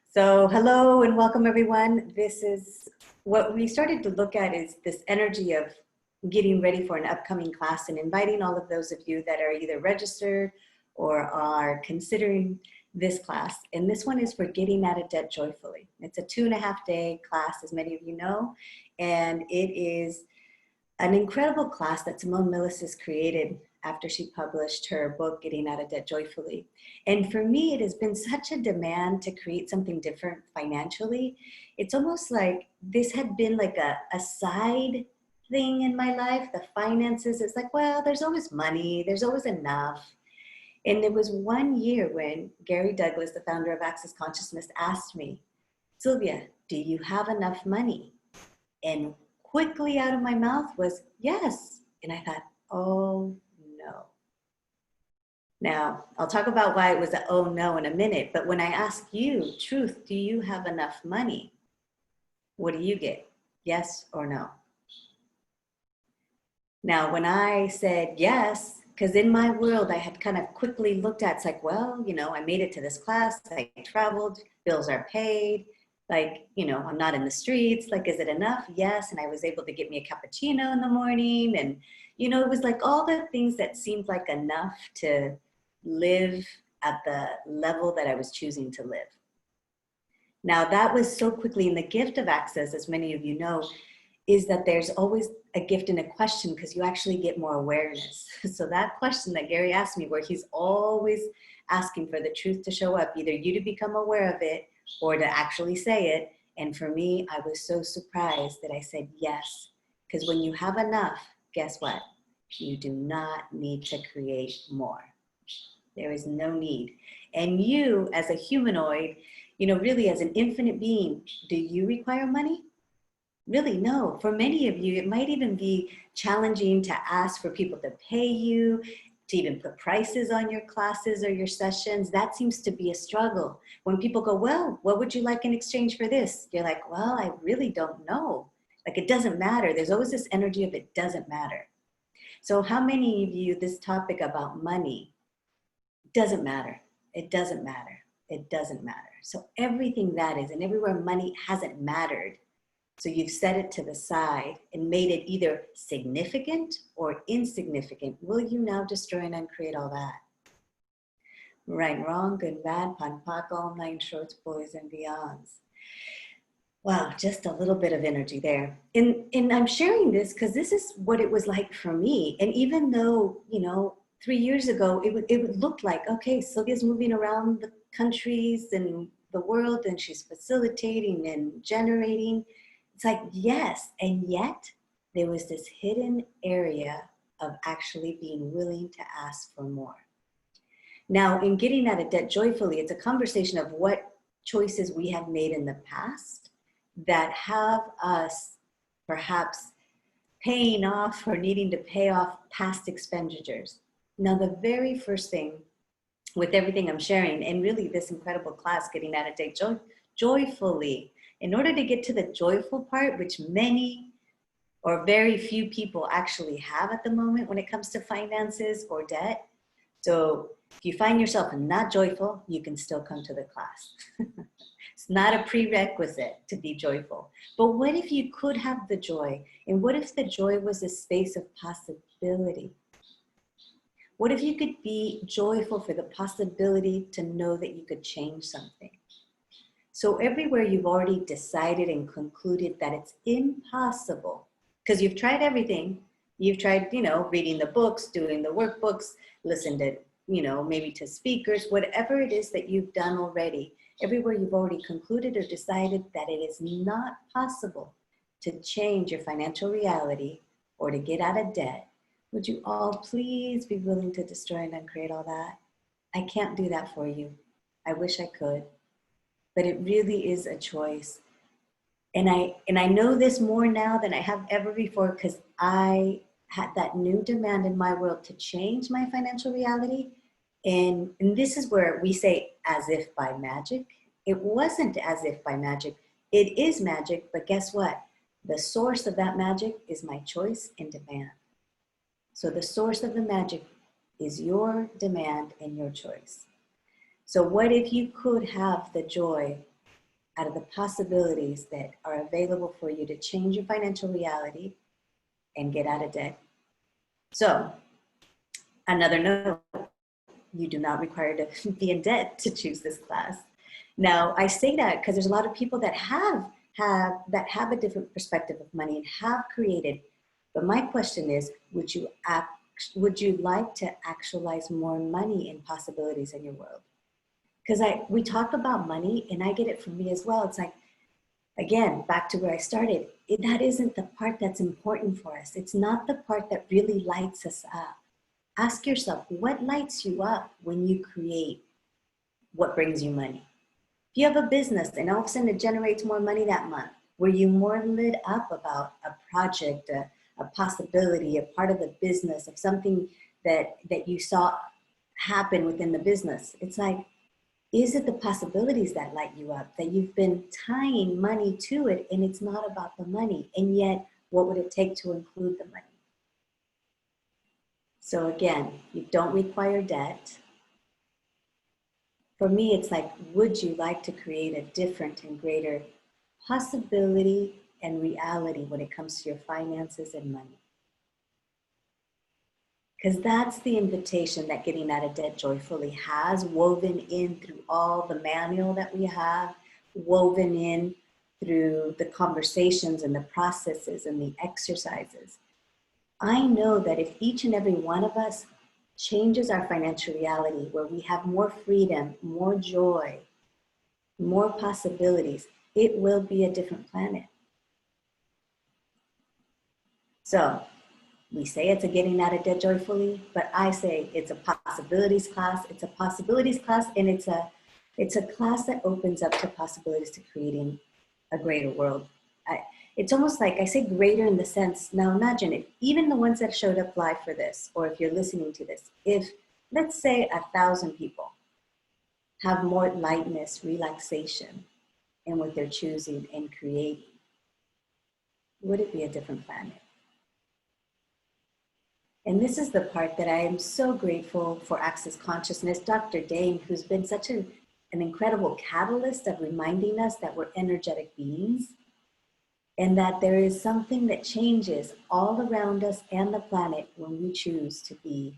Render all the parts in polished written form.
So hello and welcome everyone. This is what we started to look at is this energy of getting ready for an upcoming class and inviting all of those of you that are either registered or are considering this class. And this one is for getting out of debt joyfully. It's a 2.5-day class, as many of you know, and it is an incredible class that Simone Millis has created after she published her book, Getting Out of Debt Joyfully. And for me, it has been such a demand to create something different financially. It's almost like this had been like a side thing in my life, the finances. It's like, well, there's always money, there's always enough. And there was one year when Gary Douglas, the founder of Access Consciousness, asked me, Sylvia, do you have enough money? And quickly out of my mouth was, yes. And I thought, oh no. Now, I'll talk about why it was a oh no in a minute, but when I ask you, truth, do you have enough money? What do you get? Yes or no? Now, when I said yes, because in my world, I had kind of quickly looked at, it's like, well, you know, I made it to this class, I traveled, bills are paid, like, you know, I'm not in the streets, like, is it enough? Yes, and I was able to get me a cappuccino in the morning, and, you know, it was like all the things that seemed like enough to live at the level that I was choosing to live. Now, that was so quickly, and the gift of access, as many of you know, is that there's always a gift in a question because you actually get more awareness. So that question that Gary asked me, where he's always asking for the truth to show up, either you to become aware of it or to actually say it. And for me, I was so surprised that I said yes. Because when you have enough, guess what? You do not need to create more. There is no need. And you, as a humanoid, you know, really as an infinite being, do you require money? Really, no. For many of you, it might even be challenging to ask for people to pay you, to even put prices on your classes or your sessions. That seems to be a struggle. When people go, well, what would you like in exchange for this? You're like, well, I really don't know. Like, it doesn't matter. There's always this energy of it doesn't matter. So how many of you, this topic about money, doesn't matter. It doesn't matter. It doesn't matter. So everything that is, and everywhere money hasn't mattered, so you've set it to the side and made it either significant or insignificant. Will you now destroy and uncreate all that? Right and wrong, good and bad, pun pock, all nine shorts, boys and beyonds. Wow, just a little bit of energy there. And I'm sharing this because this is what it was like for me. And even though, you know, 3 years ago, it would look like, okay, Sylvia's moving around the countries and the world and she's facilitating and generating. It's like, yes, and yet there was this hidden area of actually being willing to ask for more. Now, in getting out of debt joyfully, it's a conversation of what choices we have made in the past that have us perhaps paying off or needing to pay off past expenditures. Now, the very first thing with everything I'm sharing, and really this incredible class, Getting Out of Debt Joyfully, in order to get to the joyful part, which many or very few people actually have at the moment when it comes to finances or debt. So if you find yourself not joyful, you can still come to the class. It's not a prerequisite to be joyful. But what if you could have the joy? And what if the joy was a space of possibility? What if you could be joyful for the possibility to know that you could change something? So everywhere you've already decided and concluded that it's impossible, because you've tried everything. You've tried, you know, reading the books, doing the workbooks, listen to, you know, maybe to speakers, whatever it is that you've done already, everywhere you've already concluded or decided that it is not possible to change your financial reality or to get out of debt, would you all please be willing to destroy and uncreate all that? I can't do that for you. I wish I could. But it really is a choice. And I know this more now than I have ever before because I had that new demand in my world to change my financial reality. And this is where we say as if by magic. It wasn't as if by magic. It is magic, but guess what? The source of that magic is my choice and demand. So the source of the magic is your demand and your choice. So what if you could have the joy out of the possibilities that are available for you to change your financial reality and get out of debt? So another note, you do not require to be in debt to choose this class. Now, I say that because there's a lot of people that have a different perspective of money and have created. But my question is, would you like to actualize more money and possibilities in your world? Because we talk about money, and I get it from me as well. It's like, again, back to where I started, that isn't the part that's important for us. It's not the part that really lights us up. Ask yourself, what lights you up when you create what brings you money? If you have a business and all of a sudden it generates more money that month, were you more lit up about a project, a possibility, a part of the business, of something that you saw happen within the business? It's like, is it the possibilities that light you up, that you've been tying money to it and it's not about the money? And yet, what would it take to include the money? So again, you don't require debt. For me, it's like, would you like to create a different and greater possibility and reality when it comes to your finances and money? Because that's the invitation that Getting Out of Debt Joyfully has, woven in through all the manual that we have, woven in through the conversations and the processes and the exercises. I know that if each and every one of us changes our financial reality, where we have more freedom, more joy, more possibilities, it will be a different planet. So we say it's a Getting Out of Debt Joyfully, but I say it's a possibilities class. It's a possibilities class, and it's a class that opens up to possibilities to creating a greater world. It's almost like, I say greater in the sense, now imagine it, even the ones that showed up live for this, or if you're listening to this, if let's say 1,000 people have more lightness, relaxation in what they're choosing and creating, would it be a different planet? And this is the part that I am so grateful for Access Consciousness, Dr. Dane, who's been such an incredible catalyst of reminding us that we're energetic beings, and that there is something that changes all around us and the planet when we choose to be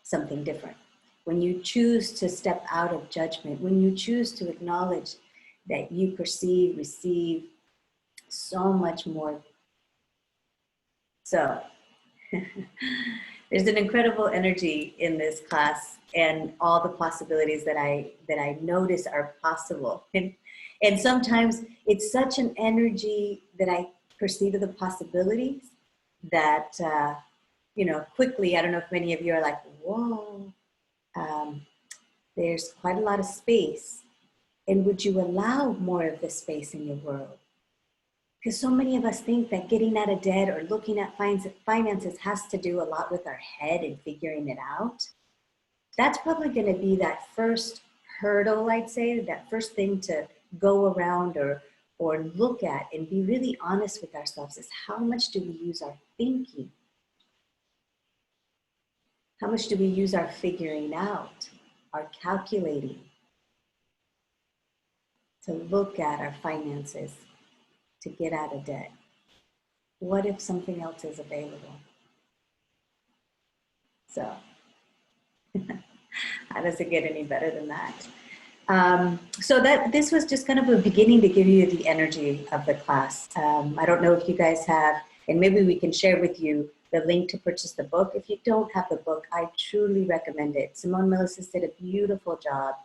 something different. When you choose to step out of judgment, when you choose to acknowledge that you perceive, receive so much more. So there's an incredible energy in this class, and all the possibilities that I notice are possible. And sometimes it's such an energy that I perceive of the possibilities that, quickly, I don't know if many of you are like, whoa, there's quite a lot of space. And would you allow more of this space in your world? Because so many of us think that getting out of debt or looking at finances has to do a lot with our head and figuring it out. That's probably going to be that first hurdle, I'd say, that first thing to go around or look at and be really honest with ourselves is, how much do we use our thinking? How much do we use our figuring out, our calculating, to look at our finances, to get out of debt? What if something else is available? So how does it get any better than that? So this was just kind of a beginning to give you the energy of the class. I don't know if you guys have, and maybe we can share with you the link to purchase the book. If you don't have the book, I truly recommend it. Simone Melissus did a beautiful job.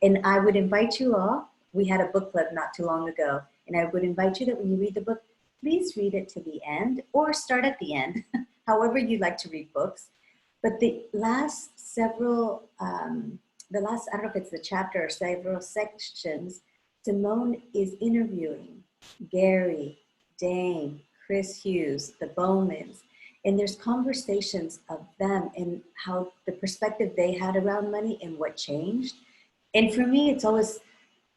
And I would invite you all, we had a book club not too long ago, and I would invite you that when you read the book, please read it to the end or start at the end, however you like to read books. But the last several, I don't know if it's the chapter or several sections, Simone is interviewing Gary, Dane, Chris Hughes, the Bowmans, and there's conversations of them and how the perspective they had around money and what changed. And for me, it's always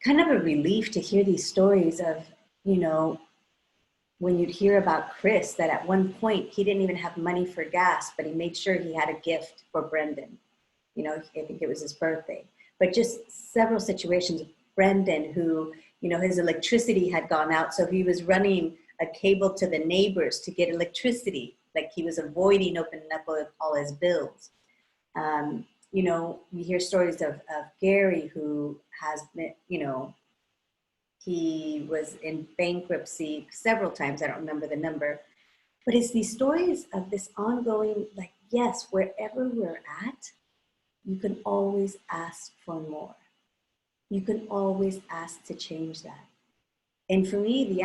kind of a relief to hear these stories of, when you'd hear about Chris, that at one point he didn't even have money for gas, but he made sure he had a gift for Brendan. you know, I think it was his birthday, but just several situations. Brendan, who, you know, his electricity had gone out, so he was running a cable to the neighbors to get electricity. Like he was avoiding opening up all his bills. You know, we hear stories of Gary, who has been, you know, he was in bankruptcy several times. I don't remember the number, but it's these stories of this ongoing, like, yes, wherever we're at, you can always ask for more. You can always ask to change that. And for me, the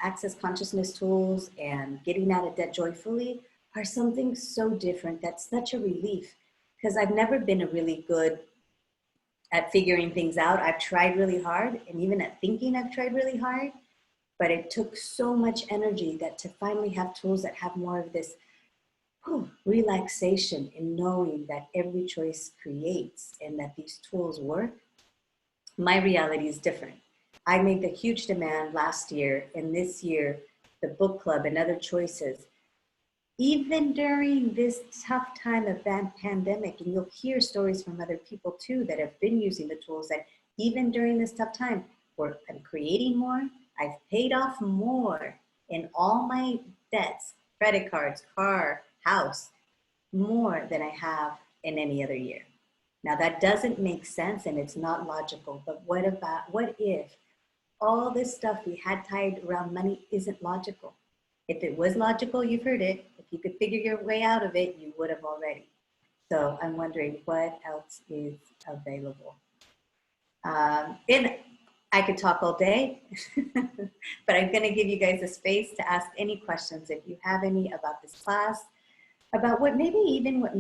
access consciousness tools and getting out of debt joyfully are something so different. That's such a relief, because I've never been a really good at figuring things out. I've tried really hard, and even at thinking I've tried really hard, but it took so much energy that to finally have tools that have more of this relaxation in knowing that every choice creates and that these tools work. My reality is different. I made the huge demand last year, and this year, the book club and other choices, even during this tough time of pandemic, and you'll hear stories from other people too that have been using the tools, that even during this tough time, I'm creating more. I've paid off more in all my debts, credit cards, car, house, more than I have in any other year. Now that doesn't make sense and it's not logical, but what if all this stuff we had tied around money isn't logical? If it was logical, you've heard it. If you could figure your way out of it, you would have already. So I'm wondering what else is available. And I could talk all day, but I'm gonna give you guys a space to ask any questions if you have any about this class, about what maybe even what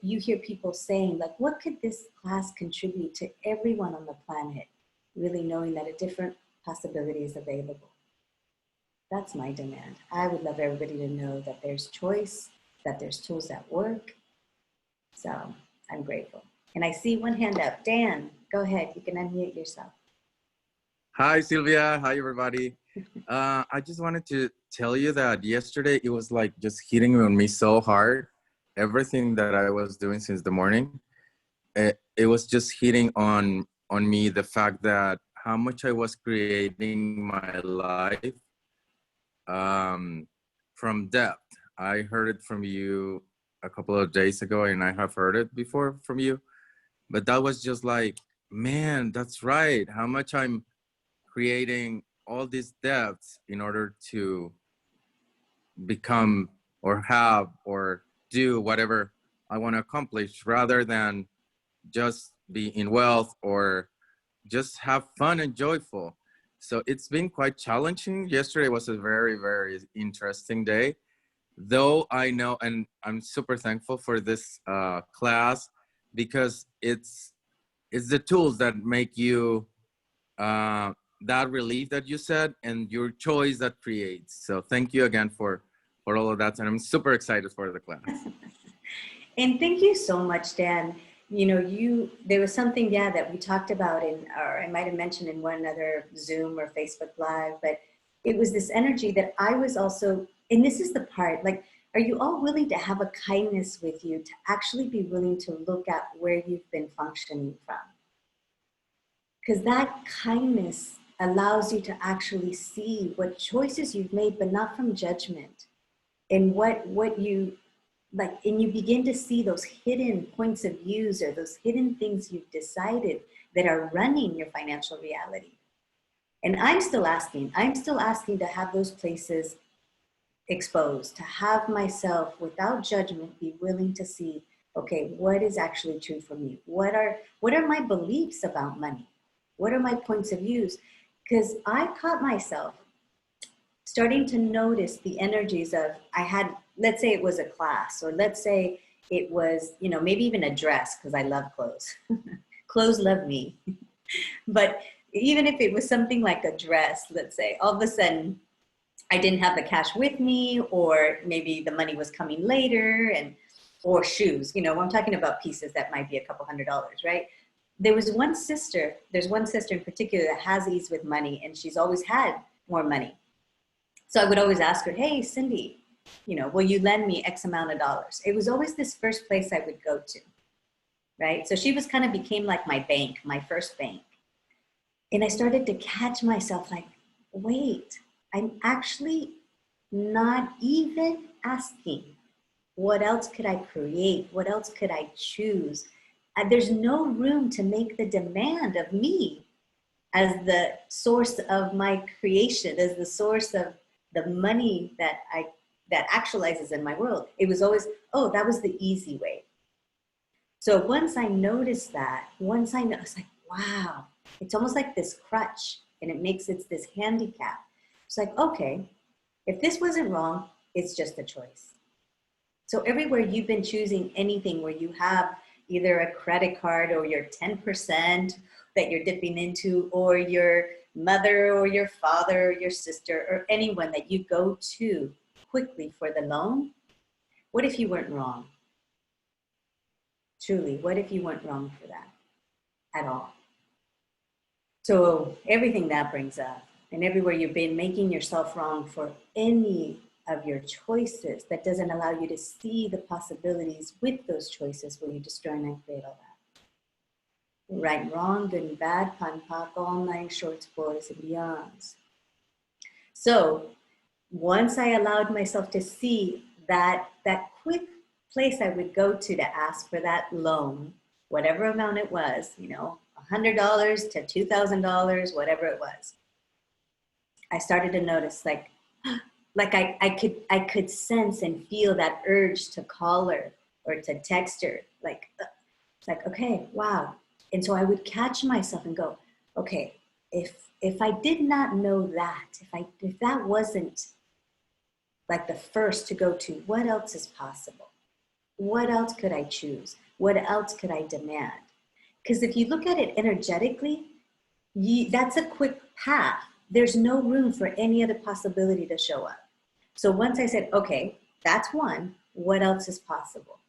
you hear people saying, like, what could this class contribute to everyone on the planet? Really knowing that a different possibility is available. That's my demand. I would love everybody to know that there's choice, that there's tools that work. So I'm grateful. And I see one hand up. Dan, go ahead. You can unmute yourself. Hi, Sylvia. Hi, everybody. I just wanted to tell you that yesterday it was like just hitting on me so hard. Everything that I was doing since the morning, it was just hitting on me the fact that how much I was creating my life from debt. I heard it from you a couple of days ago, and I have heard it before from you. But that was just like, man, that's right. How much I'm creating all these debts in order to become or have or do whatever I want to accomplish, rather than just be in wealth or just have fun and joyful. So it's been quite challenging. Yesterday was a very, very interesting day, though I know, and I'm super thankful for this class, because it's the tools that make you that relief that you said, and your choice that creates. So thank you again for all of that, and I'm super excited for the class. And thank you so much, Dan. You know, there was something, yeah, that we talked about or I might have mentioned in one other Zoom or Facebook Live, but it was this energy that I was also, and this is the part, like, are you all willing to have a kindness with you, to actually be willing to look at where you've been functioning from? Because that kindness allows you to actually see what choices you've made, but not from judgment. And what you, like, and you begin to see those hidden points of views or those hidden things you've decided that are running your financial reality. And I'm still asking to have those places exposed, to have myself without judgment be willing to see, okay, what is actually true for me? What are my beliefs about money? What are my points of views? Because I caught myself starting to notice the energies of, I had, let's say it was a class, or let's say it was, you know, maybe even a dress, because I love clothes. Clothes love me. But even if it was something like a dress, let's say, all of a sudden I didn't have the cash with me, or maybe the money was coming later, or shoes, you know, I'm talking about pieces that might be a couple $100s, right? There's one sister in particular that has ease with money, and she's always had more money. So I would always ask her, hey, Cindy, you know, will you lend me X amount of dollars? It was always this first place I would go to. right? So she was kind of became like my bank, my first bank. And I started to catch myself like, wait, I'm actually not even asking. What else could I create? What else could I choose? There's no room to make the demand of me as the source of my creation, as the source of the money that actualizes in my world. It was always, oh, that was the easy way. So once I noticed that, once I know, it's like, wow, it's almost like this crutch, and it makes it this handicap. It's like, okay, if this wasn't wrong, it's just a choice. So everywhere you've been choosing anything where you have either a credit card or your 10% that you're dipping into, or your mother or your father or your sister or anyone that you go to quickly for the loan, what if you weren't wrong? Truly, what if you weren't wrong for that at all? So everything that brings up, and everywhere you've been making yourself wrong for any of your choices, that doesn't allow you to see the possibilities with those choices where you destroy and create all that. Right and wrong, good and bad, pan pak, all nine shorts, boys and beyonds. So once I allowed myself to see that quick place I would go to ask for that loan, whatever amount it was, you know, $100 to $2,000, whatever it was, I started to notice like I could sense and feel that urge to call her or to text her. Like, it's like, okay, wow. And so I would catch myself and go, okay, if I did not know that, if that wasn't like the first to go to, what else is possible? What else could I choose? What else could I demand? Because if you look at it energetically, that's a quick path. There's no room for any other possibility to show up. So once I said, okay, that's one, what else is possible?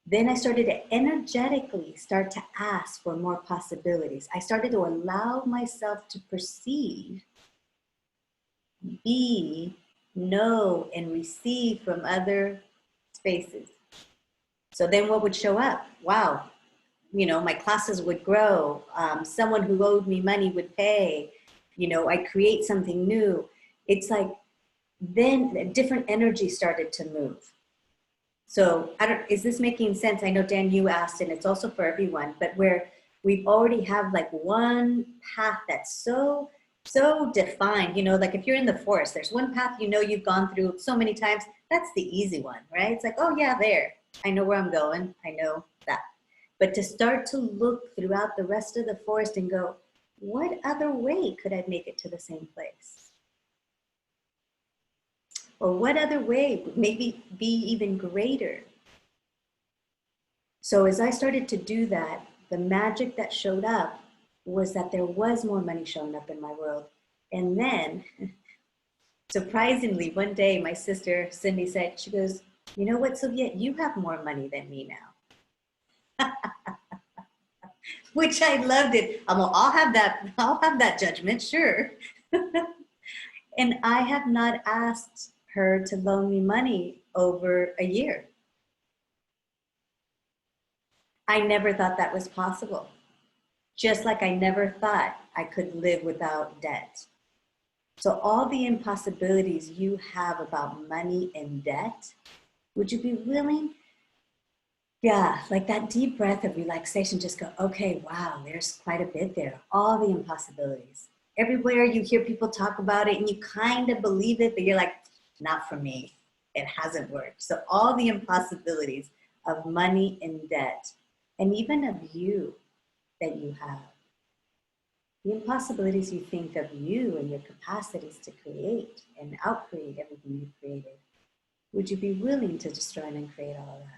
Then I started to energetically start to ask for more possibilities. I started to allow myself to perceive, be, know, and receive from other spaces. So then what would show up? Wow, you know, my classes would grow. Someone who owed me money would pay. You know, I create something new. It's like, then a different energy started to move. So is this making sense? I know, Dan, you asked, and it's also for everyone, but where we already have like one path that's so defined, you know, like if you're in the forest, there's one path, you know, you've gone through so many times. That's the easy one, right? It's like, oh yeah, there. I know where I'm going. I know that. But to start to look throughout the rest of the forest and go, what other way could I make it to the same place? Or what other way would maybe be even greater? So as I started to do that, the magic that showed up was that there was more money showing up in my world. And then, surprisingly, one day my sister, Cindy, said, she goes, you know what, Sylvia, you have more money than me now. Which I loved it. I'll have that judgment, sure. And I have not asked her to loan me money over a year. I never thought that was possible. Just like I never thought I could live without debt. So all the impossibilities you have about money and debt, would you be willing? Yeah, like that deep breath of relaxation, just go, okay, wow, there's quite a bit there. All the impossibilities. Everywhere you hear people talk about it and you kind of believe it, but you're like, not for me. It hasn't worked. So all the impossibilities of money and debt, and even of you that you have. The impossibilities you think of you and your capacities to create and out-create everything you've created. Would you be willing to destroy and uncreate all of that?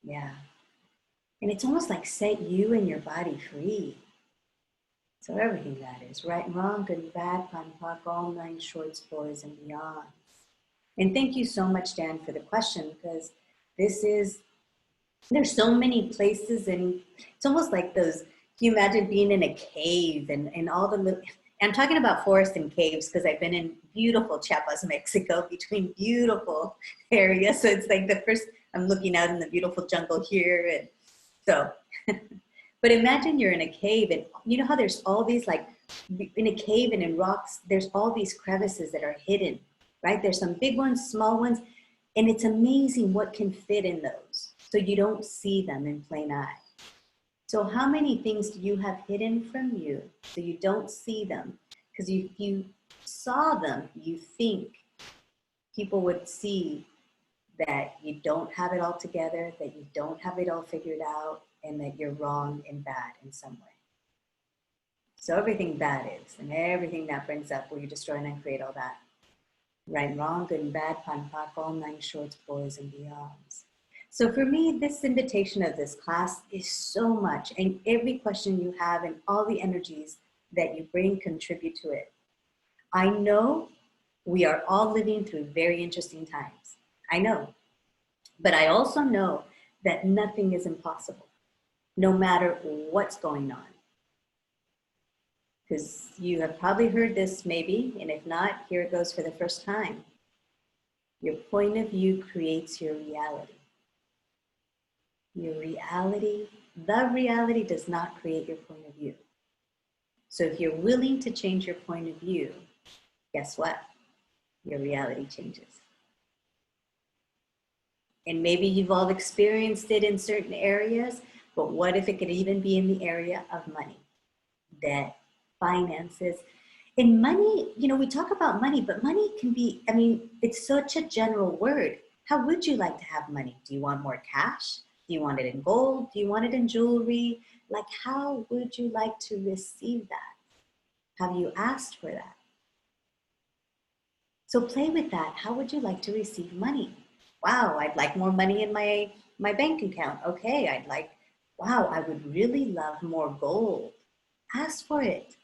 Yeah. And it's almost like set you and your body free. So everything that is, right and wrong, good and bad, fun, park, all nine shorts, boys and beyond. And thank you so much, Dan, for the question, because there's so many places, and it's almost like those, can you imagine being in a cave and all the little, I'm talking about forest and caves because I've been in beautiful Chiapas, Mexico, between beautiful areas. So it's like the first I'm looking out in the beautiful jungle here. And so, but imagine you're in a cave and you know how there's all these like, in a cave and in rocks, there's all these crevices that are hidden, right? There's some big ones, small ones, and it's amazing what can fit in those. So you don't see them in plain eye. So how many things do you have hidden from you so you don't see them? Because if you saw them, you think people would see that you don't have it all together, that you don't have it all figured out, and that you're wrong and bad in some way. So everything bad is, and everything that brings up, will you destroy and uncreate all that? Right and wrong, good and bad, pan, pak, all nine shorts, boys and beyonds. So for me, this invitation of this class is so much, and every question you have and all the energies that you bring contribute to it. I know we are all living through very interesting times. I know, but I also know that nothing is impossible, no matter what's going on. Because you have probably heard this maybe, and if not, here it goes for the first time. Your point of view creates your reality. Your reality, the reality does not create your point of view. So if you're willing to change your point of view, guess what? Your reality changes. And maybe you've all experienced it in certain areas, but what if it could even be in the area of money, debt, finances? In money, you know, we talk about money, but money can be, I mean, it's such a general word. How would you like to have money? Do you want more cash? Do you want it in gold? Do you want it in jewelry? Like, how would you like to receive that? Have you asked for that? So play with that. How would you like to receive money? Wow, I'd like more money in my bank account. Okay, I'd like, wow, I would really love more gold. Ask for it.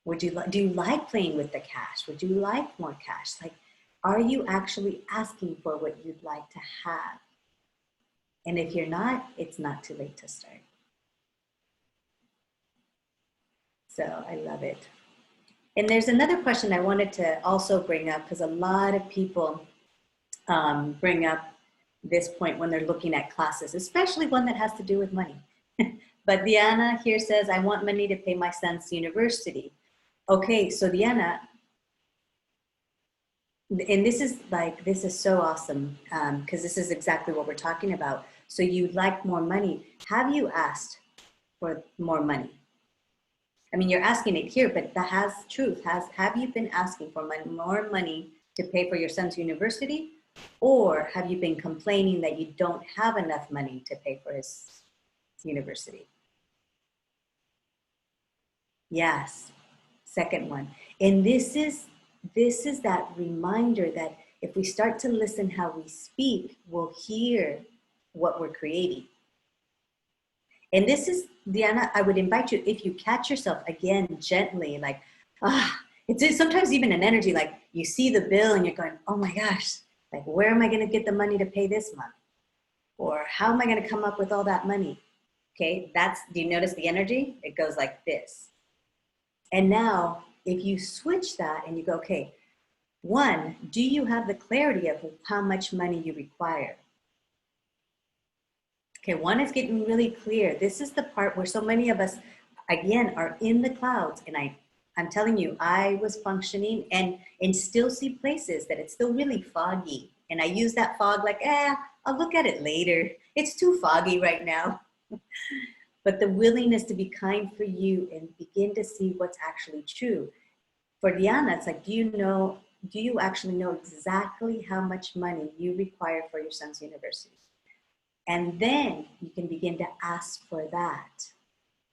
Would you do you like playing with the cash? Would you like more cash? Like, are you actually asking for what you'd like to have? And if you're not, it's not too late to start. So I love it. And there's another question I wanted to also bring up, because a lot of people bring up this point when they're looking at classes, especially one that has to do with money. But Diana here says, I want money to pay my son's university. Okay, so Diana, and this is so awesome, because this is exactly what we're talking about. So you'd like more money. Have you asked for more money? I mean, you're asking it here, but that has truth. Have you been asking for more money to pay for your son's university? Or have you been complaining that you don't have enough money to pay for his university? Yes, second one. And this is that reminder that if we start to listen how we speak, we'll hear what we're creating. And this is, Diana, I would invite you, if you catch yourself again gently, like, it's sometimes even an energy, like you see the bill and you're going, oh my gosh, like, where am I going to get the money to pay this month? Or how am I going to come up with all that money? Okay, do you notice the energy? It goes like this. And now, if you switch that and you go, okay, one, do you have the clarity of how much money you require? Okay, one is getting really clear. This is the part where so many of us, again, are in the clouds. And I'm telling you, I was functioning and still see places that it's still really foggy. And I use that fog like, I'll look at it later. It's too foggy right now. But the willingness to be kind for you and begin to see what's actually true. For Diana, it's like, do you actually know exactly how much money you require for your son's university? And then you can begin to ask for that.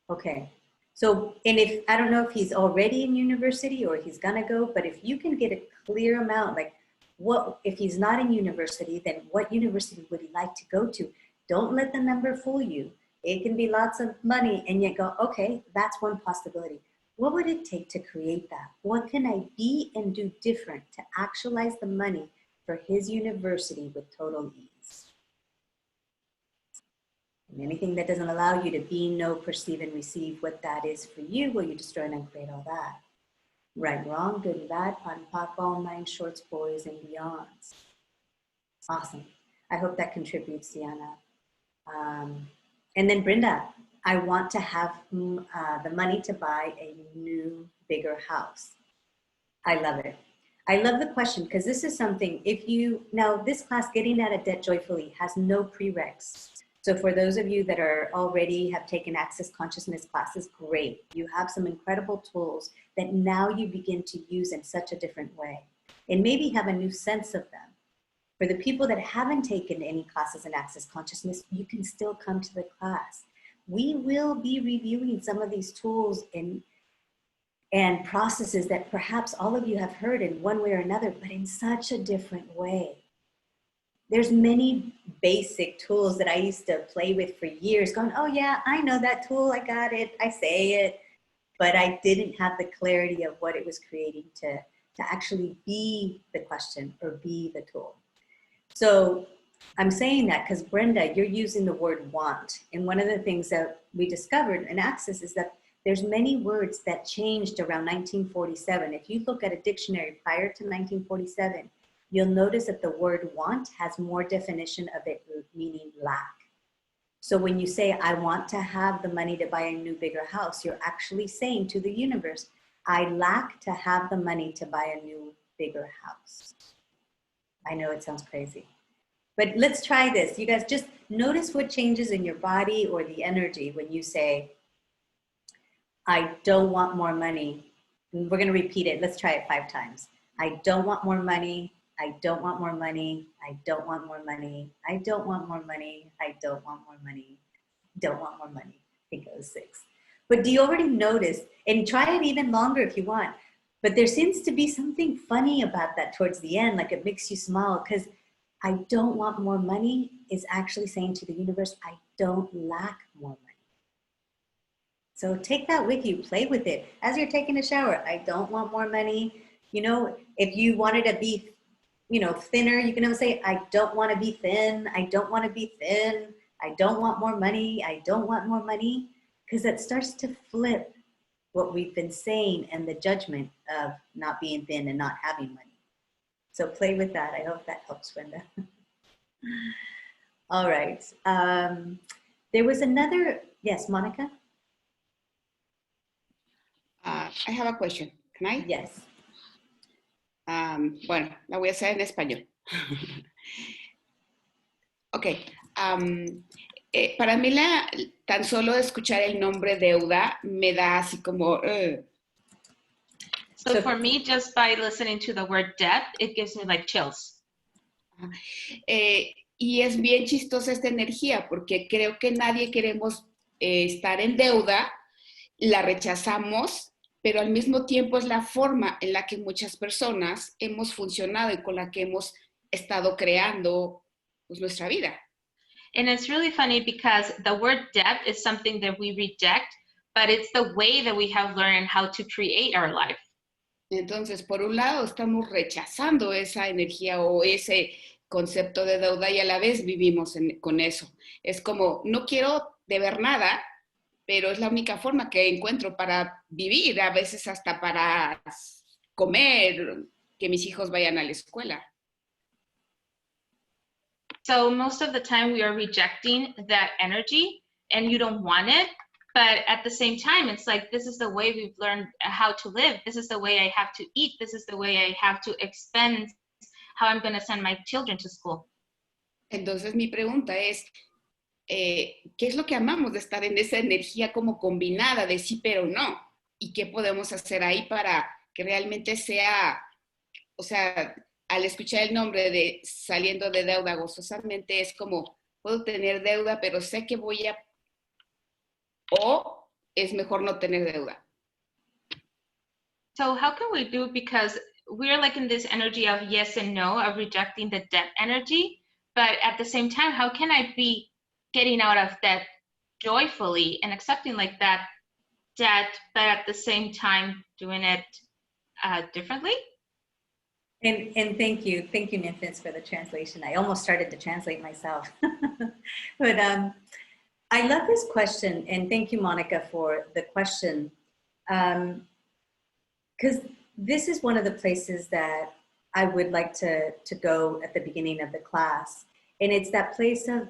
Okay. So, and if, I don't know if he's already in university or he's gonna go, but if you can get a clear amount, like if he's not in university, then what university would he like to go to? Don't let the number fool you. It can be lots of money and yet go, okay, that's one possibility. What would it take to create that? What can I be and do different to actualize the money for his university with total ease? And anything that doesn't allow you to be, know, perceive, and receive what that is for you, will you destroy and uncreate all that? Right, wrong, good and bad, pot and pock, all nine shorts, boys and beyonds. Awesome. I hope that contributes, Diana. And then Brenda, I want to have the money to buy a new, bigger house. I love it. I love the question because this is something, if you, now this class, Getting Out of Debt Joyfully, has no prereqs. So for those of you that are already have taken Access Consciousness classes, great. You have some incredible tools that now you begin to use in such a different way and maybe have a new sense of them. For the people that haven't taken any classes in Access Consciousness, you can still come to the class. We will be reviewing some of these tools and processes that perhaps all of you have heard in one way or another, but in such a different way. There's many basic tools that I used to play with for years, going, oh yeah, I know that tool, I got it, I say it, but I didn't have the clarity of what it was creating to actually be the question or be the tool. So I'm saying that because Brenda, you're using the word want. And one of the things that we discovered in Access is that there's many words that changed around 1947. If you look at a dictionary prior to 1947, you'll notice that the word want has more definition of it meaning lack. So when you say, I want to have the money to buy a new, bigger house, you're actually saying to the universe, I lack to have the money to buy a new, bigger house. I know it sounds crazy, but let's try this. You guys just notice what changes in your body or the energy when you say, I don't want more money. And we're going to repeat it. Let's try it 5 times. I don't want more money. I don't want more money. I don't want more money. I don't want more money. I don't want more money. Don't want more money. I think it was 6. But do you already notice? And try it even longer if you want. But there seems to be something funny about that towards the end, like it makes you smile, because I don't want more money is actually saying to the universe, I don't lack more money. So take that with you, play with it as you're taking a shower. I don't want more money. You know, if you wanted to be, you know, thinner, you can always say, I don't want to be thin. I don't want to be thin. I don't want more money. I don't want more money. Because it starts to flip what we've been saying and the judgment of not being thin and not having money. So play with that. I hope that helps, Brenda. All right. There was another, yes, Monica? I have a question. Can I? Yes. Bueno, la voy a hacer en español. Ok. Para mí tan solo escuchar el nombre deuda me da así como... So for me, just by listening to the word debt, it gives me like chills. Y es bien chistosa esta energía porque creo que nadie queremos estar en deuda, la rechazamos, pero al mismo tiempo es la forma en la que muchas personas hemos funcionado y con la que hemos estado creando pues, nuestra vida. And it's really funny because the word debt is something that we reject, but it's the way that we have learned how to create our life. Entonces, por un lado, estamos rechazando esa energía o ese concepto de deuda y a la vez vivimos con eso. Es como, no quiero deber nada, pero es la única forma que encuentro para vivir, a veces hasta para comer, que mis hijos vayan a la escuela. So most of the time we are rejecting that energy and you don't want it. But at the same time, it's like, this is the way we've learned how to live. This is the way I have to eat. This is the way I have to expend how I'm going to send my children to school. Entonces mi pregunta es, ¿qué es lo que amamos de estar en esa energía como combinada de sí pero no? ¿Y qué podemos hacer ahí para que realmente sea, o sea, al escuchar el nombre de saliendo de deuda gozosamente es como, puedo tener deuda, pero sé que voy a, o es mejor no tener deuda? So how can we do, because we're like in this energy of yes and no, of rejecting the debt energy, but at the same time, how can I be getting out of debt joyfully and accepting like that debt, but at the same time doing it differently? And thank you, Nymphins, for the translation. I almost started to translate myself. But I love this question, and thank you, Monica, for the question. Because this is one of the places that I would like to go at the beginning of the class. And it's that place of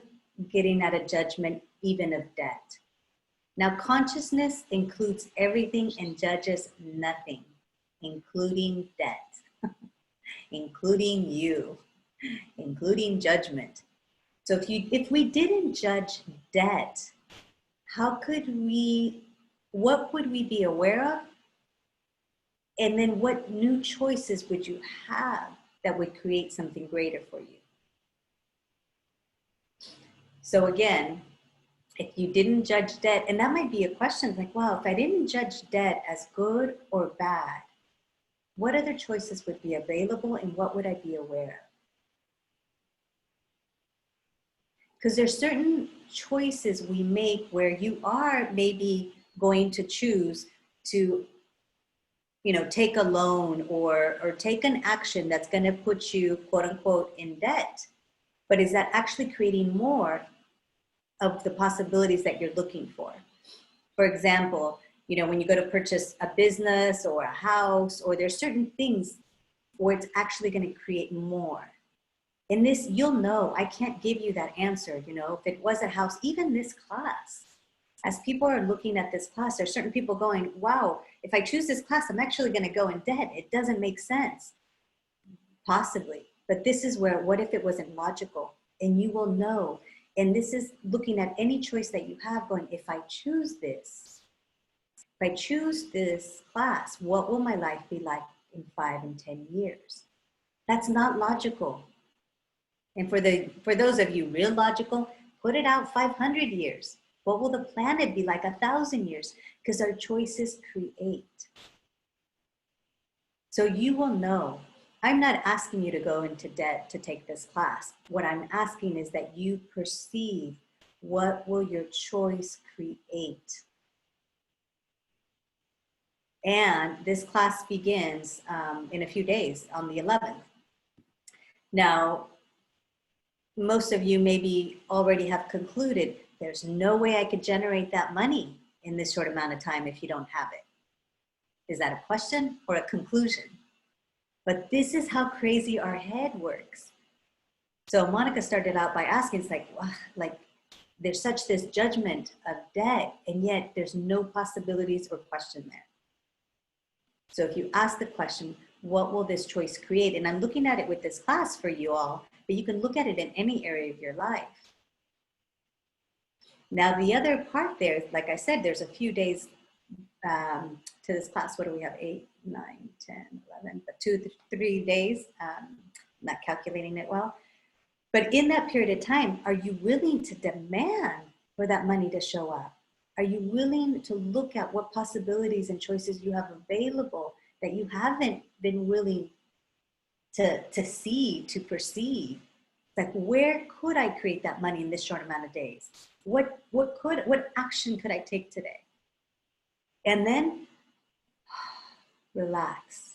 getting at a judgment, even of debt. Now, consciousness includes everything and judges nothing, including debt, including you, including judgment. So if we didn't judge debt, what would we be aware of? And then what new choices would you have that would create something greater for you? So again, if you didn't judge debt, and that might be a question like, wow, if I didn't judge debt as good or bad, what other choices would be available and what would I be aware of? Because there's certain choices we make where you are maybe going to choose to, take a loan or take an action that's going to put you, quote unquote, in debt. But is that actually creating more of the possibilities that you're looking for? For example, when you go to purchase a business or a house, or there's certain things where it's actually going to create more. In this, you'll know, I can't give you that answer. If it was a house, even this class, as people are looking at this class, there's certain people going, wow, if I choose this class, I'm actually going to go in debt. It doesn't make sense. Possibly. But this is where, what if it wasn't logical? And you will know. And this is looking at any choice that you have going, if I choose this class, what will my life be like in 5 and 10 years? That's not logical. And for those of you real logical, put it out 500 years. What will the planet be like 1,000 years? Because our choices create. So you will know. I'm not asking you to go into debt to take this class. What I'm asking is that you perceive, what will your choice create? And this class begins in a few days on the 11th. Now, most of you maybe already have concluded there's no way I could generate that money in this short amount of time if you don't have it. Is that a question or a conclusion? But this is how crazy our head works. So Monica started out by asking, it's like there's such this judgment of debt, and yet there's no possibilities or question there. So if you ask the question, what will this choice create? And I'm looking at it with this class for you all, but you can look at it in any area of your life. Now, the other part there, like I said, there's a few days to this class. What do we have? 8, 9, 10, 11, but 2, 3 days. Not calculating it well. But in that period of time, are you willing to demand for that money to show up? Are you willing to look at what possibilities and choices you have available that you haven't been willing to see, to perceive? Like, where could I create that money in this short amount of days? What action could I take today? And then relax.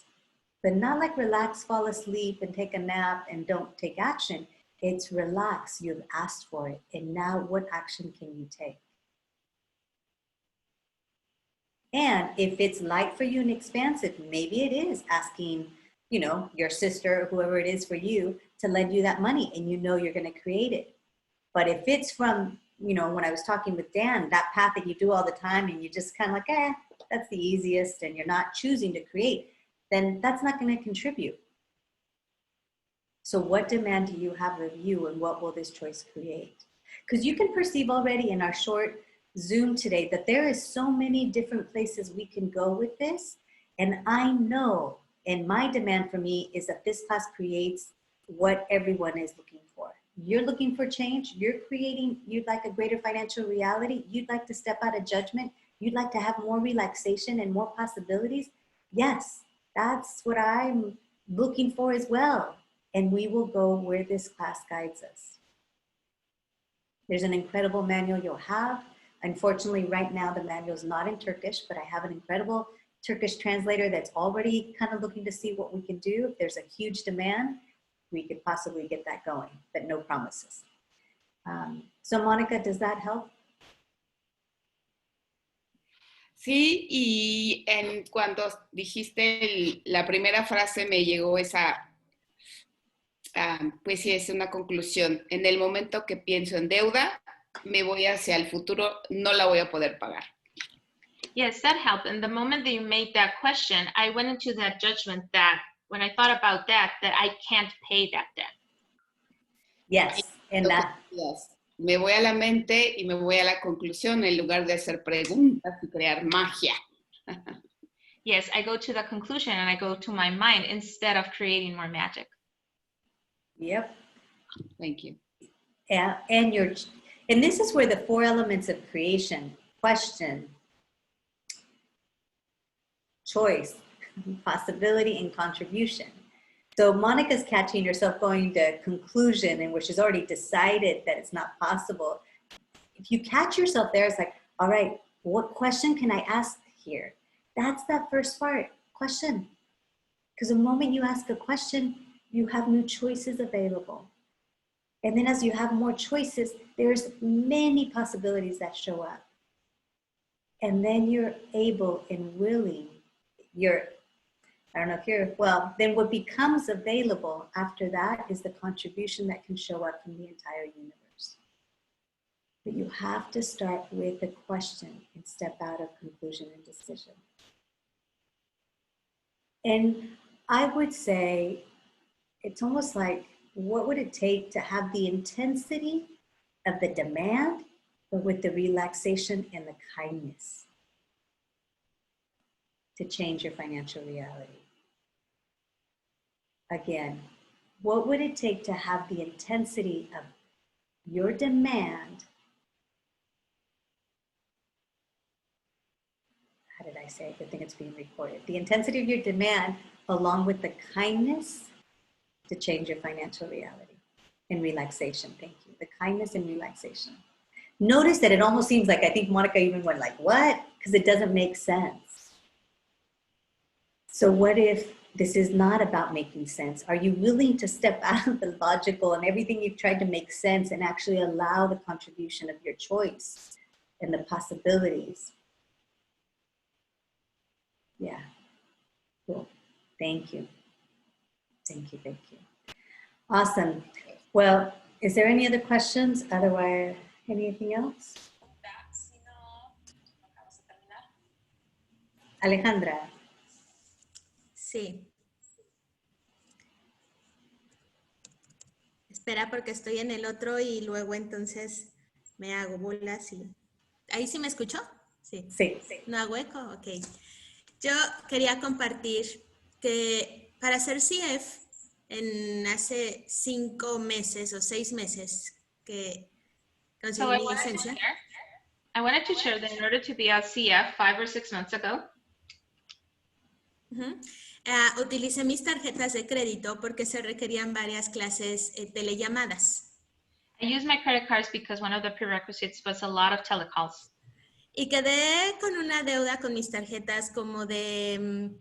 But not like relax, fall asleep and take a nap and don't take action. It's relax, you've asked for it. And now what action can you take? And if it's light for you and expansive, maybe it is asking, your sister or whoever it is for you to lend you that money, and you're going to create it. But if it's from, when I was talking with Dan, that path that you do all the time and you just kind of like, that's the easiest, and you're not choosing to create, then that's not going to contribute. So what demand do you have of you, and what will this choice create? Because you can perceive already in our short Zoom today that there is so many different places we can go with this. And I know, and my demand for me is that this class creates what everyone is looking for. You're looking for change. You'd like a greater financial reality. You'd like to step out of judgment. You'd like to have more relaxation and more possibilities. Yes, that's what I'm looking for as well. And we will go where this class guides us. There's an incredible manual you'll have. Unfortunately, right now, the manual is not in Turkish, but I have an incredible Turkish translator that's already kind of looking to see what we can do. If there's a huge demand, we could possibly get that going, but no promises. So, Monica, does that help? Sí, y cuando dijiste la primera frase me llegó esa Pues sí, es una conclusión. En el momento que pienso en deuda, me voy hacia el futuro, no la voy a poder pagar. Yes, that helped. And the moment that you made that question, I went into that judgment that when I thought about that I can't pay that debt. Yes. And that, Me voy a la mente y me voy a la conclusión en lugar de hacer preguntas y crear magia. Yes, I go to the conclusion and I go to my mind instead of creating more magic. yep. Thank you. And this is where the 4 elements of creation, question, choice, possibility, and contribution. So Monica's catching herself going to conclusion and where she's already decided that it's not possible. If you catch yourself there, it's like, all right, what question can I ask here? That's that first part, question. Because the moment you ask a question, you have new choices available. And then as you have more choices, there's many possibilities that show up. And then you're able and willing, then what becomes available after that is the contribution that can show up from the entire universe. But you have to start with a question and step out of conclusion and decision. And I would say, it's almost like, what would it take to have the intensity of the demand, but with the relaxation and the kindness to change your financial reality? Again, what would it take to have the intensity of your demand? How did I say it? I think it's being recorded. The intensity of your demand along with the kindness to change your financial reality and relaxation. Thank you. The kindness and relaxation. Notice that it almost seems like, I think Monica even went like, what? Because it doesn't make sense. So what if this is not about making sense? Are you willing to step out of the logical and everything you've tried to make sense and actually allow the contribution of your choice and the possibilities? Yeah, cool. Thank you. Thank you, thank you. Awesome. Well, is there any other questions? Otherwise, anything else? Alejandra. Sí. Espera porque estoy en el otro y luego entonces me hago bolas y... ¿Ahí sí me escuchó? Sí. Sí, sí. ¿No hago eco? Ok. Yo quería compartir que para ser CF, en hace 5 meses o 6 meses que conseguí mi licencia. I wanted to share that in order to be a CF 5 or 6 months ago, utilicé mis tarjetas de crédito porque se requerían varias clases telellamadas. I used my credit cards because one of the prerequisites was a lot of telecalls. Y quedé con una deuda con mis tarjetas como de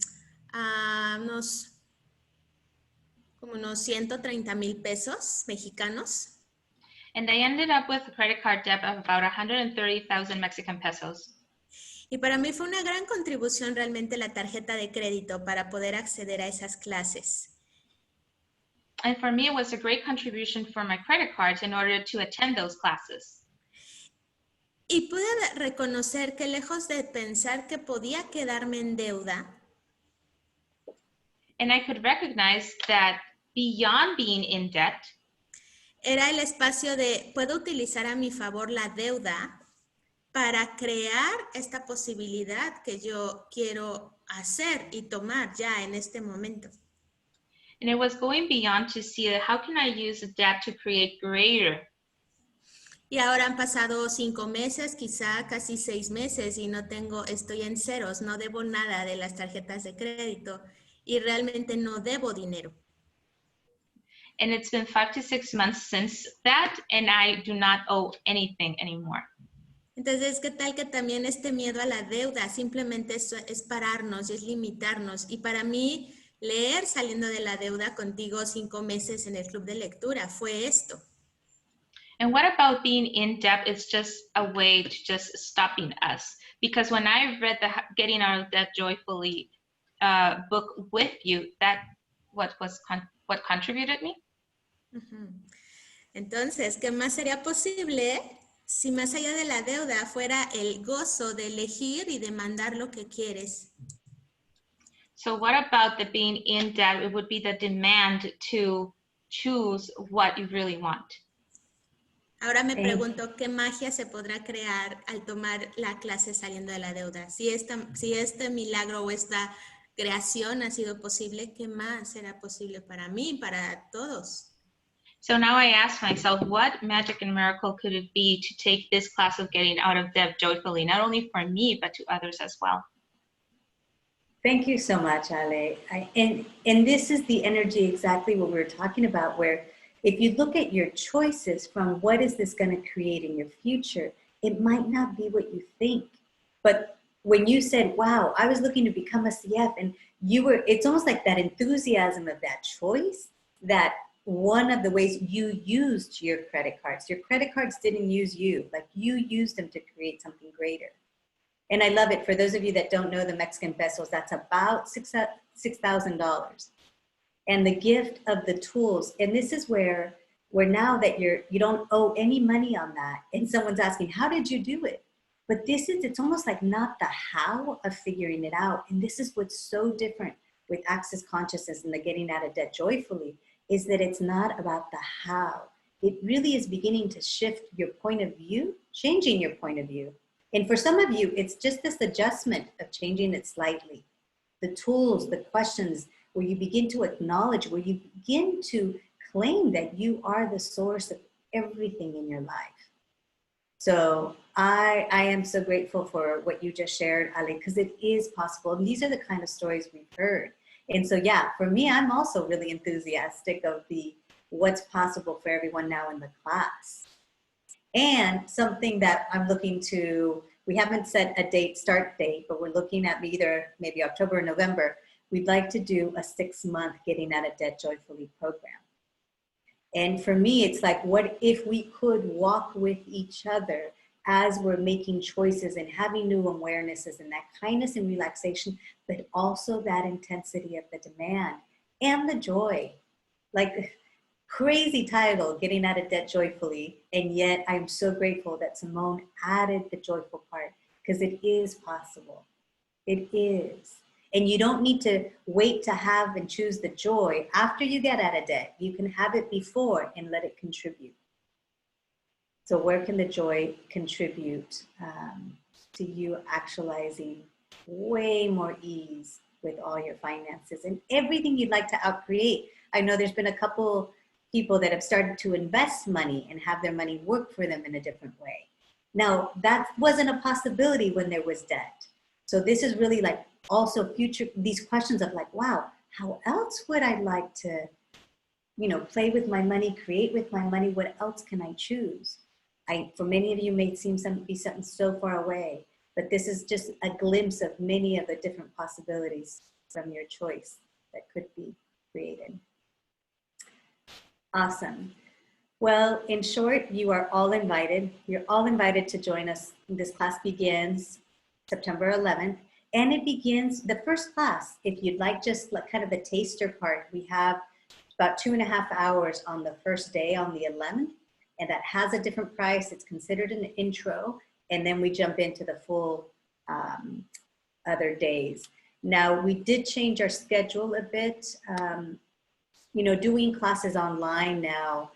unos 130,000 pesos mexicanos. And I ended up with a credit card debt of about 130,000 Mexican pesos. Y para mí fue una gran contribución realmente la tarjeta de crédito para poder acceder a esas clases. And for me, it was a great contribution for my credit cards in order to attend those classes. Y pude reconocer que lejos de pensar que podía quedarme en deuda, and I could recognize that beyond being in debt, era el espacio de puedo utilizar a mi favor la deuda para crear esta posibilidad que yo quiero hacer y tomar ya en este momento. And it was going beyond to see how can I use debt to create greater. Y ahora han pasado 5 meses, quizá casi 6 meses y estoy en ceros, no debo nada de las tarjetas de crédito y realmente no debo dinero. And it's been 5 to 6 months since that, and I do not owe anything anymore. Entonces, ¿qué tal que también este miedo a la deuda simplemente es pararnos y es limitarnos? Y para mí, leer saliendo de la deuda contigo 5 meses en el club de lectura fue esto. And what about being in debt is just a way to just stopping us? Because when I read the Getting Out of Debt Joyfully book with you, that what contributed me? Ujú. Entonces, ¿qué más sería posible si más allá de la deuda fuera el gozo de elegir y demandar lo que quieres? So what about the being in debt? It would be the demand to choose what you really want. Ahora me Thank you. pregunto qué magia se podrá crear al tomar la clase saliendo de la deuda. Si este milagro o esta creación ha sido posible, ¿qué más será posible para mí, para todos? So now I ask myself, what magic and miracle could it be to take this class of getting out of debt joyfully, not only for me, but to others as well? Thank you so much, Ale. And this is the energy exactly what we were talking about, where if you look at your choices from what is this going to create in your future, it might not be what you think. But when you said, wow, I was looking to become a CF, and it's almost like that enthusiasm of that choice, that one of the ways you used your credit cards didn't use you, like you used them to create something greater. And I love it. For those of you that don't know the Mexican pesos, that's about $6,000. And the gift of the tools, and this is where now that you don't owe any money on that, and someone's asking, how did you do it? But it's almost like not the how of figuring it out. And this is what's so different with Access Consciousness and the getting out of debt joyfully, is that it's not about the how. It really is beginning to shift your point of view, changing your point of view. And for some of you, it's just this adjustment of changing it slightly. The tools, the questions, where you begin to acknowledge, where you begin to claim that you are the source of everything in your life. So I am so grateful for what you just shared, Ale, because it is possible. And these are the kind of stories we've heard. And so, yeah, for me, I'm also really enthusiastic of what's possible for everyone now in the class. And something that I'm looking to, we haven't set a start date, but we're looking at maybe October or November. We'd like to do a 6-month Getting Out of Debt Joyfully program. And for me, it's like, what if we could walk with each other as we're making choices and having new awarenesses and that kindness and relaxation, but also that intensity of the demand and the joy. Like, crazy title, Getting Out of Debt Joyfully, and yet I'm so grateful that Simone added the joyful part, because it is possible. It is. And you don't need to wait to have and choose the joy after you get out of debt. You can have it before and let it contribute. So where can the joy contribute to you actualizing way more ease with all your finances and everything you'd like to outcreate? I know there's been a couple people that have started to invest money and have their money work for them in a different way. Now, that wasn't a possibility when there was debt. So this is really like also future, these questions of like, wow, how else would I like to, play with my money, create with my money? What else can I choose? For many of you, may seem be something so far away, but this is just a glimpse of many of the different possibilities from your choice that could be created. Awesome. Well, in short, you are all invited. You're all invited to join us. This class begins September 11th, and it begins the first class. If you'd like just like kind of the taster part, we have about 2.5 hours on the first day on the 11th, and that has a different price. It's considered an intro, and then we jump into the full other days. Now, we did change our schedule a bit. Doing classes online now,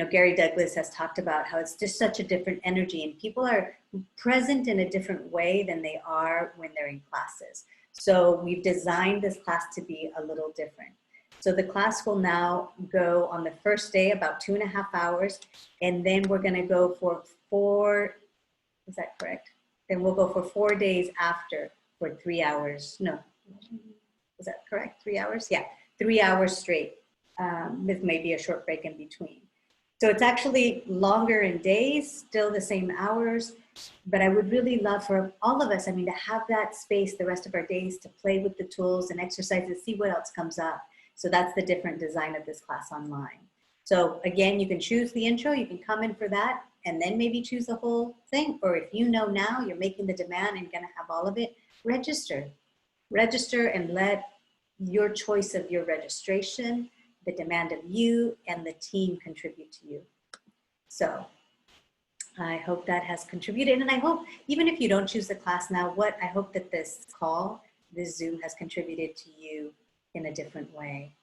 Gary Douglas has talked about how it's just such a different energy, and people are present in a different way than they are when they're in classes. So we've designed this class to be a little different. So the class will now go on the first day about 2.5 hours, and then we're going to go for 4, is that correct? Then we'll go for 4 days after for 3 hours. No, is that correct? 3 hours? Yeah, 3 hours straight. With maybe a short break in between. So it's actually longer in days, still the same hours, but I would really love for all of us, to have that space the rest of our days to play with the tools and exercises, see what else comes up. So that's the different design of this class online. So again, you can choose the intro, you can come in for that, and then maybe choose the whole thing. Or if you know now you're making the demand and gonna have all of it, register and let your choice of your registration the demand of you and the team contribute to you. So I hope that has contributed. And I hope, even if you don't choose the class now, I hope that this call, this Zoom has contributed to you in a different way.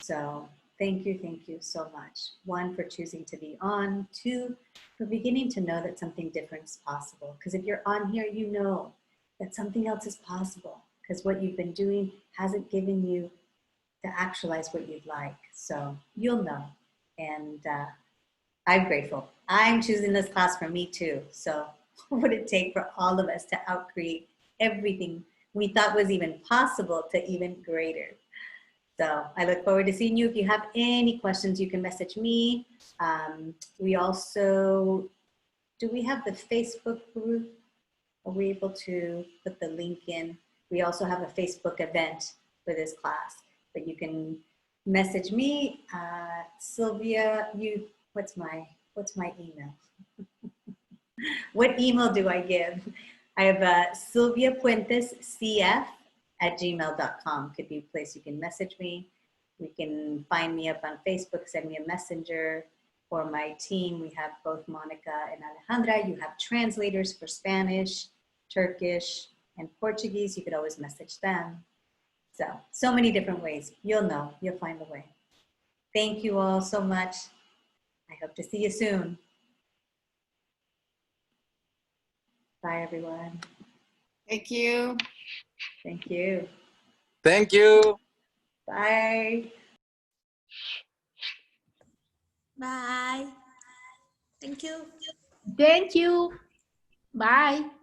So thank you so much. 1, for choosing to be on. 2, for beginning to know that something different is possible. Because if you're on here, you know that something else is possible. Because what you've been doing hasn't given you to actualize what you'd like. So you'll know. And I'm grateful. I'm choosing this class for me too. So what would it take for all of us to outcreate everything we thought was even possible to even greater? So I look forward to seeing you. If you have any questions, you can message me. We also, do we have the Facebook group? Are we able to put the link in? We also have a Facebook event for this class, but you can message me, Sylvia. What's my email? What email do I give? I have Sylvia Puentes CF@gmail.com. Could be a place you can message me. You can find me up on Facebook, send me a messenger. For my team, we have both Monica and Alejandra. You have translators for Spanish, Turkish, and Portuguese. You could always message them. So many different ways. You'll know, you'll find the way. Thank you all so much. I hope to see you soon. Bye, everyone. Thank you. Thank you. Thank you. Bye. Bye. Thank you. Thank you. Bye.